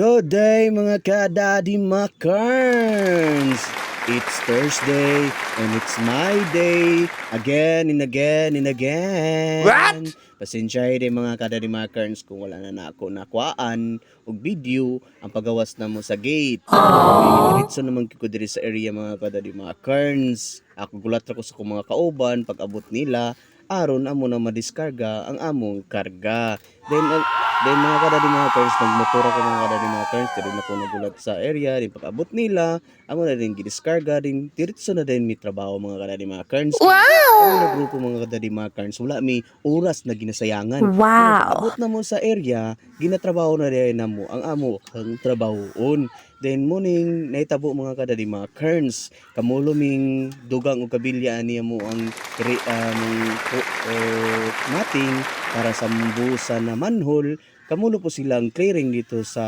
Good day mga ka-Daddy Macarns! It's Thursday and it's my day again and again and again. What? Pasensya din mga ka-Daddy Macarns kung wala na ako nakuhaan og video ang pagawas na mo sa gate. Diretso naman ko diri sa area mga ka-Daddy Macarns. Ako gulat ako sa kong mga kauban pag abot nila aron amo na madiskarga ang among karga. Then mga kadadi mga karns, nagmotor ako mga kadadi mga karns, diri na ko nagulat sa area, din pag-abot nila, amo na din gidiskarga, din diretso na din mi trabaho mga kadadi mga karns. Kami na grupo mga kadadi mga karns, wala mi oras na ginasayangan. Pero pag-abot na mo sa area, ginatrabaho na rin na mo ang amo ang trabahoon. Then morning naitabo mga kadadi mga karns, kamulo ming dugang o kabilya niya mo ang mating para sa mbusa na manhole. Kamulo po silang clearing dito sa